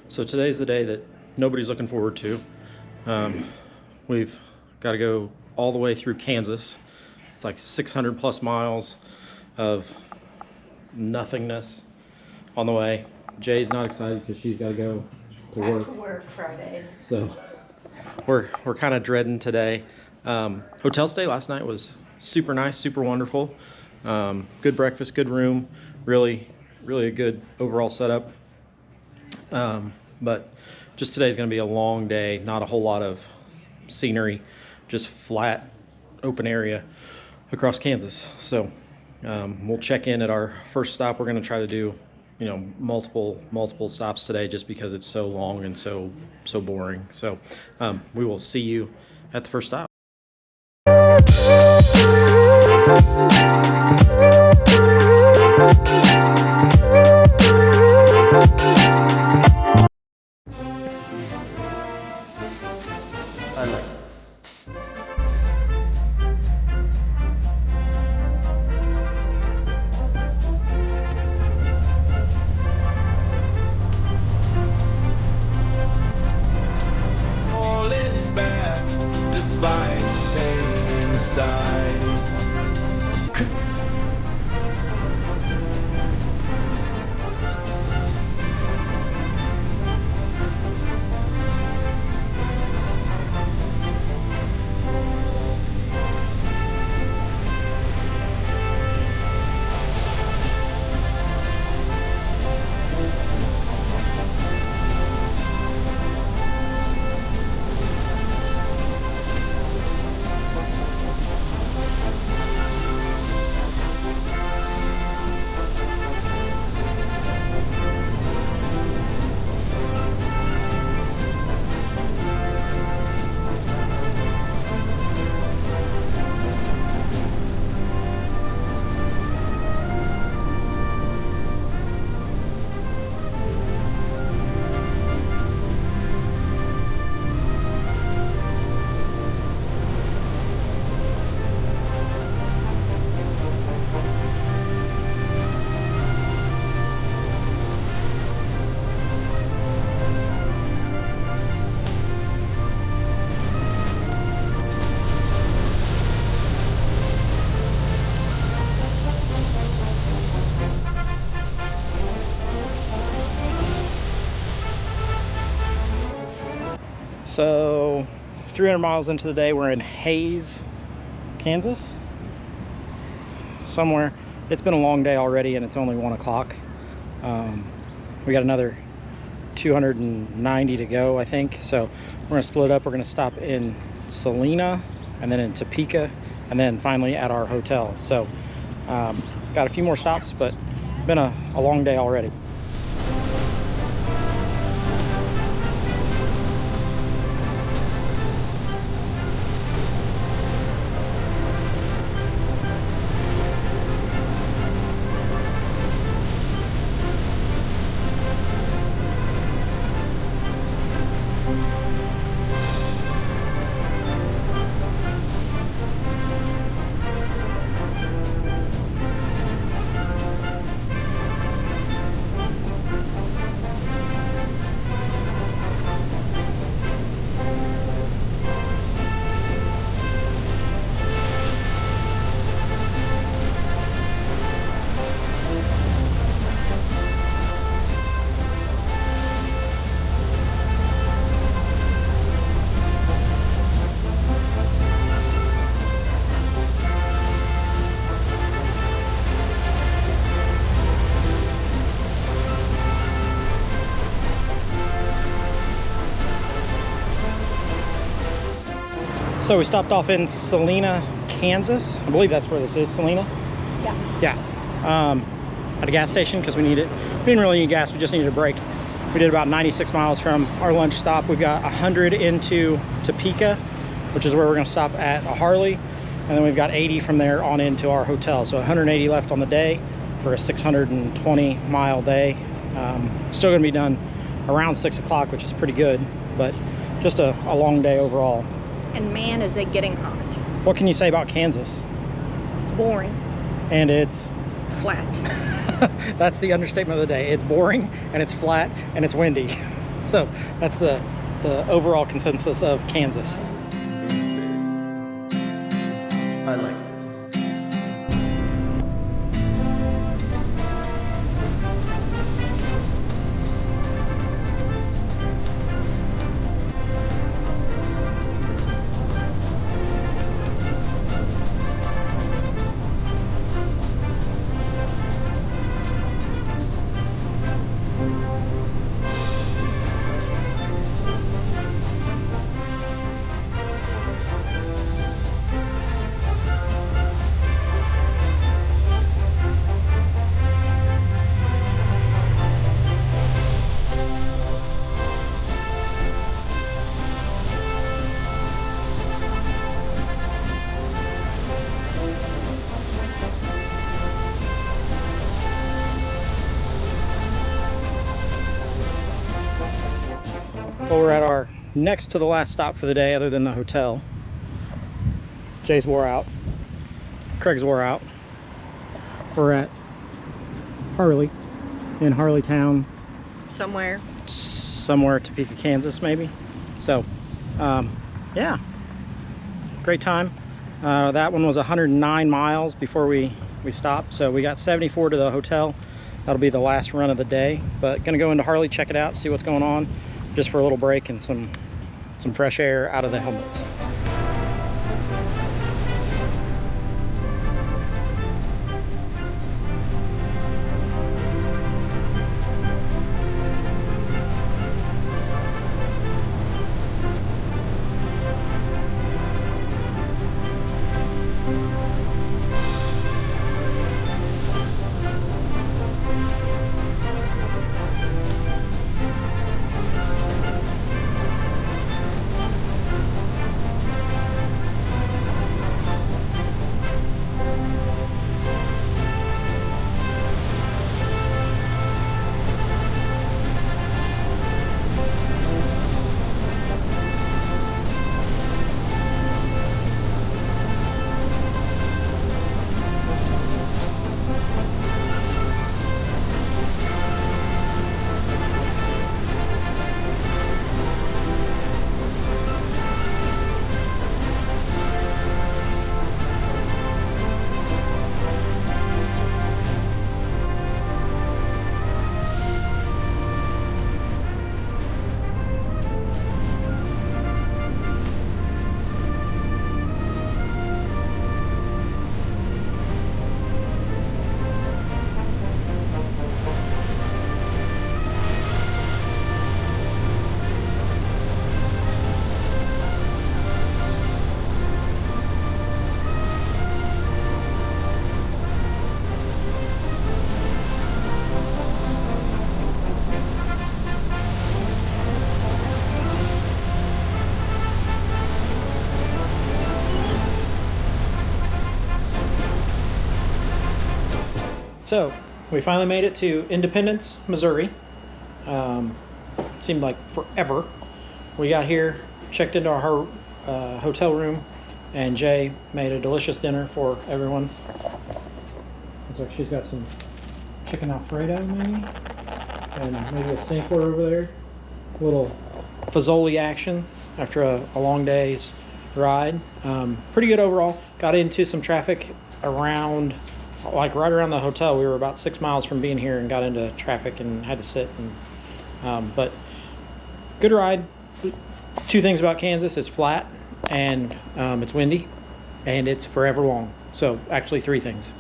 So today's the day that nobody's looking forward to. We've got to go all the way through Kansas. It's like 600 plus miles of nothingness on the way. Jay's not excited because she's got to go to work. Back to work Friday. So we're kind of dreading today. Hotel stay last night was super nice, super wonderful. Good breakfast, good room, really a good overall setup. But just today's going to be a long day, not a whole lot of scenery, just flat open area across Kansas. So we'll check in at our first stop. We're going to try to do, multiple stops today just because it's so long and so boring. So we will see you at the first stop. I like this. Holding back despite pain inside. So 300 miles into the day, we're in Hays, Kansas, somewhere. It's been a long day already and it's only 1 o'clock. We got another 290 to go, I think. So we're gonna split up. We're gonna stop in Salina and then in Topeka and then finally at our hotel. So got a few more stops, but been a long day already. So we stopped off in Salina, Kansas. I believe that's where this is, Salina? Yeah. At a gas station because we needed it. We didn't really need gas, we just needed a break. We did about 96 miles from our lunch stop. We've got 100 into Topeka, which is where we're gonna stop at a Harley. And then we've got 80 from there on into our hotel. So 180 left on the day for a 620 mile day. Still gonna be done around 6 o'clock, which is pretty good, but just a long day overall. And man, is it getting hot. What can you say about Kansas? It's boring. And it's Flat. That's the understatement of the day. It's boring and it's flat and it's windy. So that's the overall consensus of Kansas. I like this. Well, we're at our next to the last stop for the day other than the hotel. Jay's wore out. Craig's wore out. We're at Harley, in Harleytown. Somewhere. Somewhere, Topeka, Kansas, maybe. So, yeah, great time. That one was 109 miles before we stopped. So we got 74 to the hotel. That'll be the last run of the day. But gonna go into Harley, check it out, see what's going on, just for a little break and some fresh air out of the helmets. So we finally made it to Independence, Missouri. Seemed like forever. We got here, checked into our hotel room, and Jay made a delicious dinner for everyone. Looks like she's got some chicken Alfredo maybe, and maybe a sampler over there. A little Fazoli action after a long day's ride. Pretty good overall. Got into some traffic around, like right around the hotel. We were about 6 miles from being here and got into traffic and had to sit. And but good ride. Two things about Kansas: it's flat and it's windy, and it's forever long. So actually 3 things.